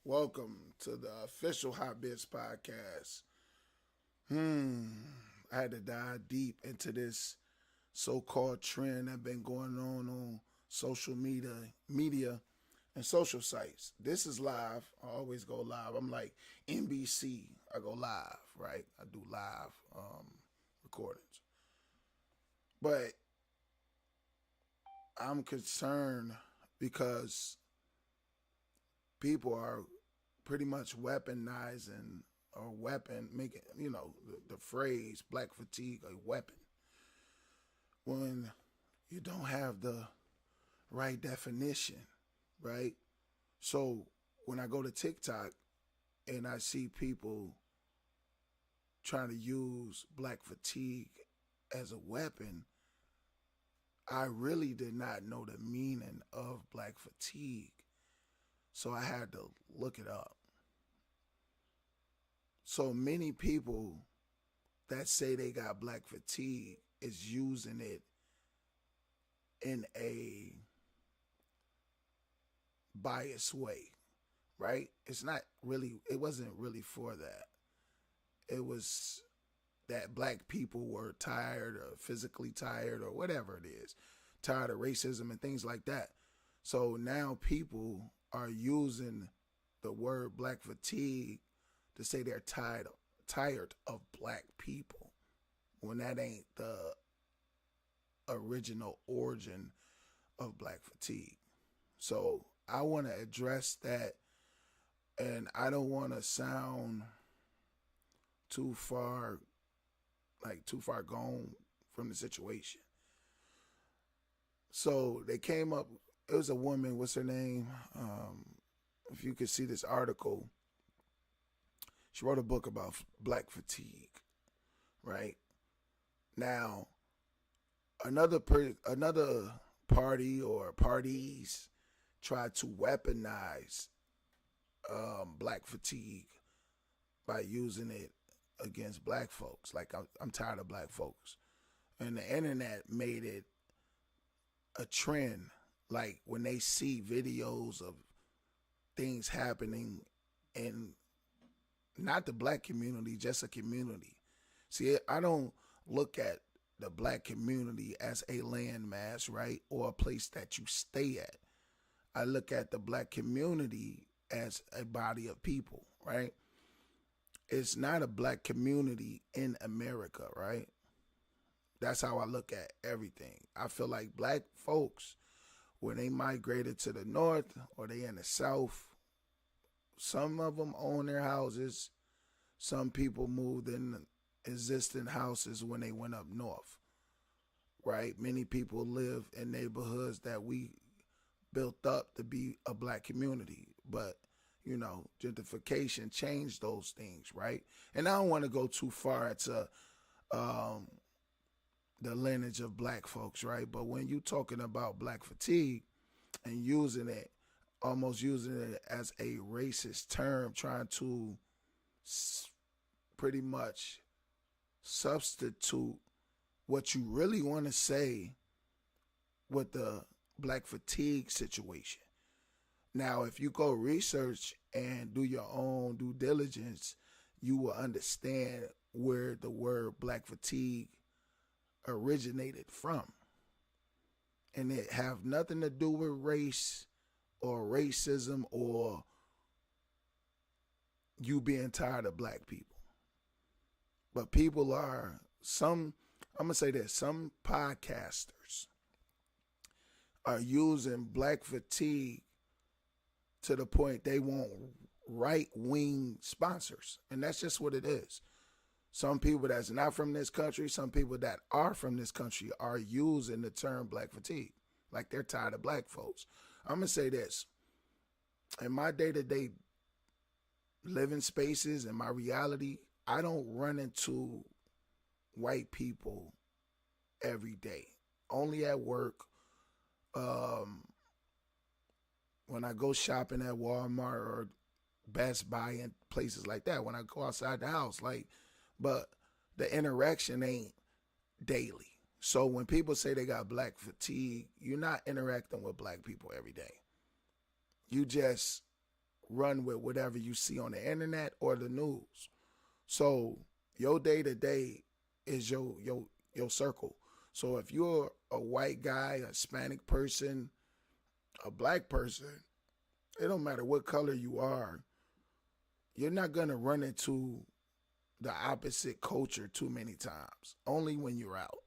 welcome to the official Rbee Podcast. I had to dive deep into this so-called trend that been going on social media and social sites. This is live. I always go live. I'm like NBC. I go live, right? I do live recordings. But I'm concerned because people are pretty much weaponizing making, the phrase black fatigue a weapon when you don't have the right definition, right? So when I go to TikTok and I see people trying to use black fatigue as a weapon, I really did not know the meaning of black fatigue. So I had to look it up. So many people that say they got black fatigue is using it in a biased way, right? It wasn't really for that. It was that black people were tired or physically tired or whatever it is, tired of racism and things like that. So now people are using the word black fatigue to say they're tired of black people when that ain't the original origin of black fatigue. So I want to address that, and I don't want to sound too far gone from the situation. So they came up, it was a woman, what's her name? If you could see this article, she wrote a book about black fatigue, right? Now, another party or parties tried to weaponize black fatigue by using it against black folks. Like, I'm tired of black folks. And the internet made it a trend. Like, when they see videos of things happening in not the black community, just a community. See, I don't look at the black community as a landmass, right? Or a place that you stay at. I look at the black community as a body of people, right? It's not a black community in America, right? That's how I look at everything. I feel like black folks, when they migrated to the north or they in the south, some of them own their houses. Some people moved in existing houses when they went up north, right? Many people live in neighborhoods that we built up to be a black community. But, gentrification changed those things, right? And I don't want to go too far into the lineage of black folks, right? But when you're talking about black fatigue and almost using it as a racist term, trying to pretty much substitute what you really want to say with the black fatigue situation. Now, if you go research and do your own due diligence, you will understand where the word black fatigue originated from. And it have nothing to do with race or racism or you being tired of black people. But people I'm going to say this, some podcasters are using black fatigue to the point they want right-wing sponsors. And that's just what it is. Some people that's not from this country, some people that are from this country are using the term black fatigue. Like they're tired of black folks. I'm going to say this. In my day-to-day living spaces and my reality, I don't run into white people every day. Only at work. When I go shopping at Walmart or Best Buy and places like that. When I go outside the house. But the interaction ain't daily. So when people say they got black fatigue, you're not interacting with black people every day. You just run with whatever you see on the internet or the news. So your day to day is your circle. So if you're a white guy, a Hispanic person, a black person, it don't matter what color you are, you're not gonna run into the opposite culture too many times. Only when you're out.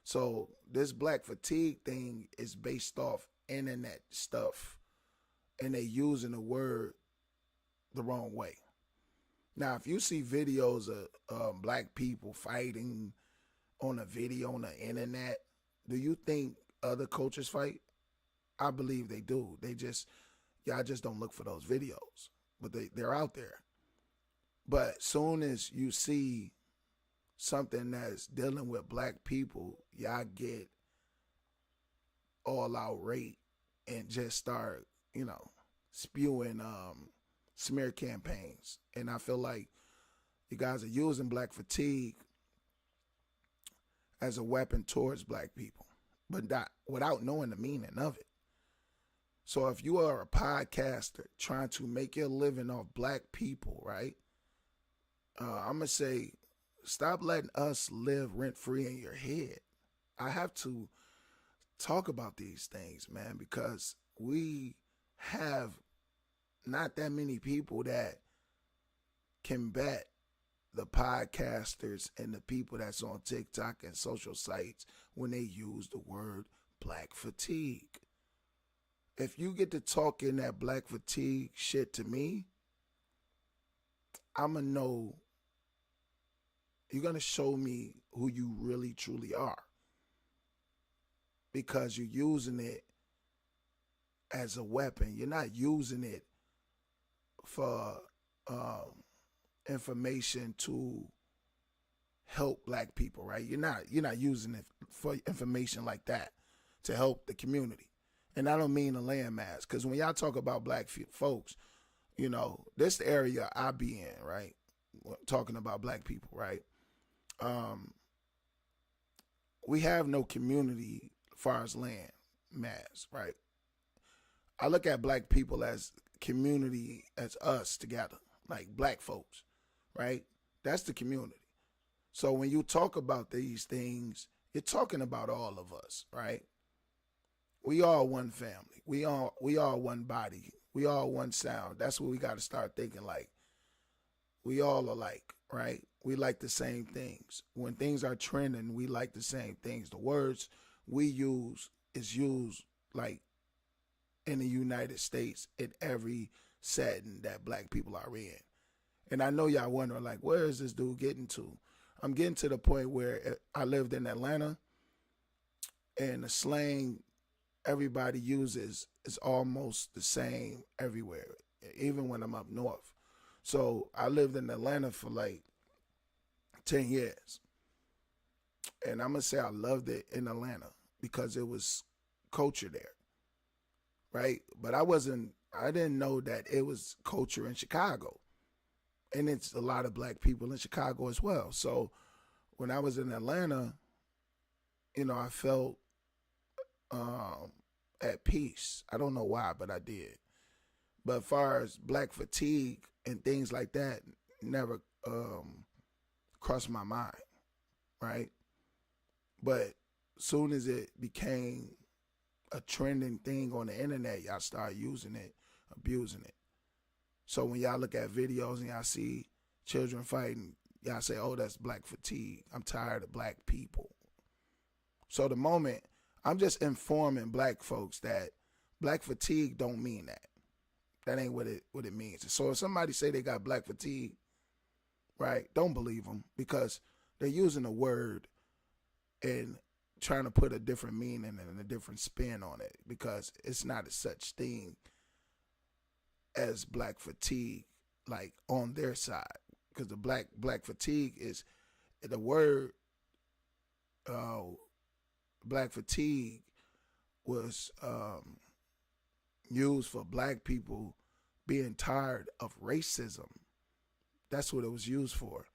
So this black fatigue thing is based off internet stuff, and they using the word the wrong way. Now, if you see videos of black people fighting on a video on the internet, do you think other cultures fight? I believe they do. Y'all just don't look for those videos, but they're out there. But soon as you see something that's dealing with black people, y'all get all outraged and just start, spewing smear campaigns. And I feel like you guys are using black fatigue as a weapon towards black people, but not without knowing the meaning of it. So if you are a podcaster trying to make your living off black people, right? I'm going to say, stop letting us live rent-free in your head. I have to talk about these things, man, because we have not that many people that can bet the podcasters and the people that's on TikTok and social sites when they use the word black fatigue. If you get to talking that black fatigue shit to me, I'm going to know, you're going to show me who you really truly are, because you're using it as a weapon. You're not using it for information to help black people, right? You're not using it for information like that to help the community. And I don't mean a landmass, because when y'all talk about black folks, this the area I be in, right? Talking about black people, right? We have no community as far as land mass, right? I look at black people as community, as us together, like black folks, right? That's the community. So when you talk about these things, you're talking about all of us, right? We all one family. We all one body. We all one sound. That's what we got to start thinking like. We all alike, right? We like the same things. When things are trending, we like the same things. The words we use is used like in the United States in every setting that black people are in. And I know y'all wondering, like, where is this dude getting to? I'm getting to the point where I lived in Atlanta, and the slang everybody uses is almost the same everywhere, even when I'm up north. So I lived in Atlanta for like 10 years. And I'm going to say I loved it in Atlanta because it was culture there, right? But I didn't know that it was culture in Chicago. And it's a lot of black people in Chicago as well. So when I was in Atlanta, I felt at peace. I don't know why, but I did. But as far as black fatigue and things like that, never crossed my mind, right? But soon as it became a trending thing on the internet, y'all start using it, abusing it. So when y'all look at videos and y'all see children fighting, y'all say, oh, that's black fatigue. I'm tired of black people. So the moment, I'm just informing black folks that black fatigue don't mean that. That ain't what it means. So if somebody say they got black fatigue, right, don't believe them, because they're using a word and trying to put a different meaning and a different spin on it, because it's not a such thing as black fatigue, like on their side. Because the black fatigue is the word. Black fatigue was used for black people being tired of racism. That's what it was used for.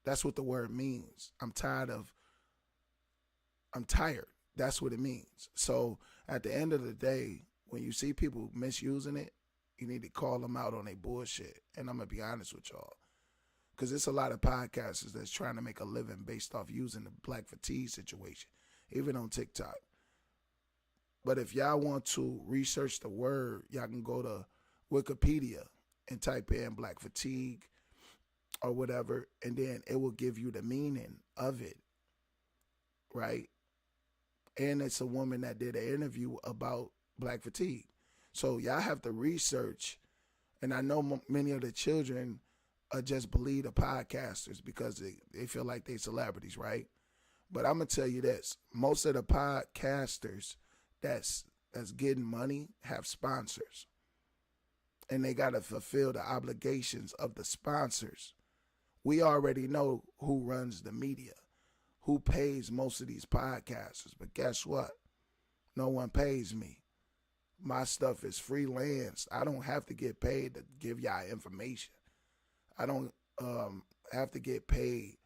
That's what the word means. I'm tired. That's what it means. So at the end of the day, when you see people misusing it, You need to call them out on their bullshit. And I'm going to be honest with y'all. Because there's a lot of podcasters that's trying to make a living based off using the black fatigue situation, even on TikTok. But if y'all want to research the word, y'all can go to Wikipedia and type in black fatigue or whatever, and then it will give you the meaning of it, right? And it's a woman that did an interview about black fatigue. So y'all have to research, and I know many of the children just believe the podcasters because they feel like they celebrities, right? But I'm going to tell you this. Most of the podcasters that's getting money have sponsors. And they got to fulfill the obligations of the sponsors. We already know who runs the media, who pays most of these podcasters. But guess what? No one pays me. My stuff is freelance. I don't have to get paid to give y'all information. I don't have to get paid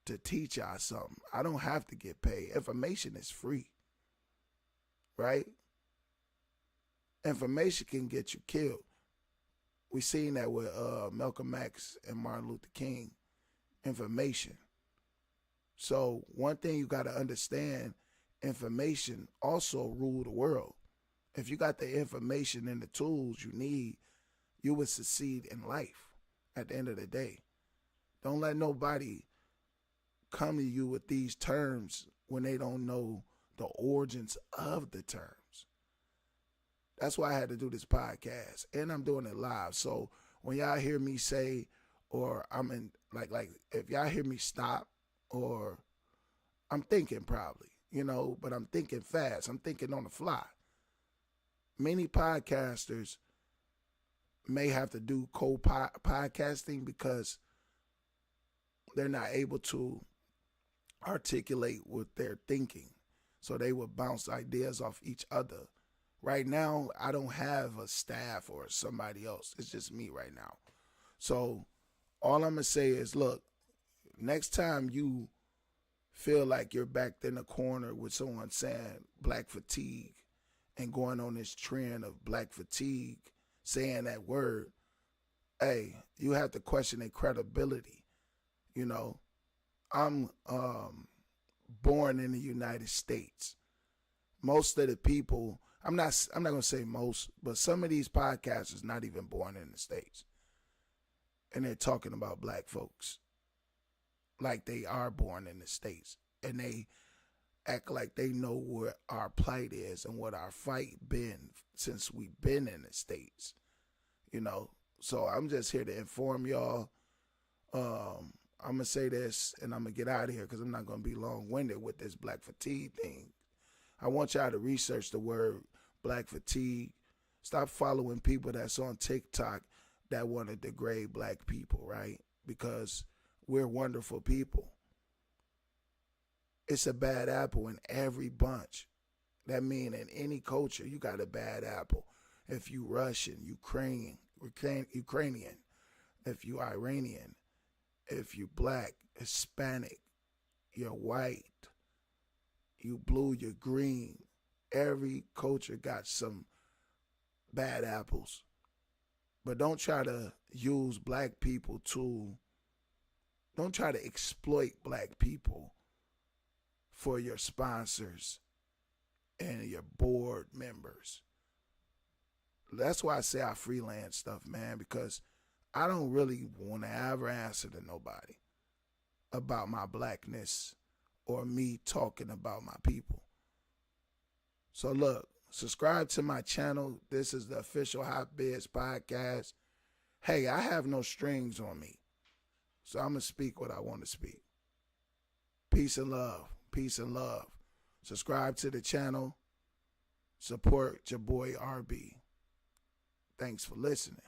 to teach y'all something. I don't have to get paid. Information is free. Right? Information can get you killed. We seen that with Malcolm X and Martin Luther King. Information. So one thing you got to understand, information also rule the world. If you got the information and the tools you need, you will succeed in life at the end of the day. Don't let nobody come to you with these terms when they don't know the origins of the terms. That's why I had to do this podcast, and I'm doing it live. So when y'all hear me say, or I'm in, like if y'all hear me stop, or I'm thinking probably, but I'm thinking fast. I'm thinking on the fly. Many podcasters may have to do co-podcasting because they're not able to articulate what they're thinking. So they will bounce ideas off each other. Right now, I don't have a staff or somebody else. It's just me right now. So all I'm going to say is, look, next time you feel like you're backed in a corner with someone saying black fatigue and going on this trend of black fatigue, saying that word, hey, you have to question their credibility. I'm born in the United States. Most of the people, I'm not going to say most, but some of these podcasters not even born in the States. And they're talking about black folks like they are born in the States. And they act like they know what our plight is and what our fight been since we've been in the States. So I'm just here to inform y'all. I'm going to say this and I'm going to get out of here because I'm not going to be long-winded with this black fatigue thing. I want y'all to research the word black fatigue. Stop following people that's on TikTok that want to degrade black people, right? Because we're wonderful people. It's a bad apple in every bunch. That means in any culture, you got a bad apple. If you Russian, Ukrainian, if you Iranian, if you black, Hispanic, you're white, you blue, you're green. Every culture got some bad apples. But don't try to use black people don't try to exploit black people for your sponsors and your board members. That's why I say I freelance stuff, man, because I don't really want to ever answer to nobody about my blackness or me talking about my people. So look, subscribe to my channel. This is the official Rbee Podcast. Hey, I have no strings on me, so I'm going to speak what I want to speak. Peace and love. Peace and love. Subscribe to the channel. Support your boy Rbee. Thanks for listening.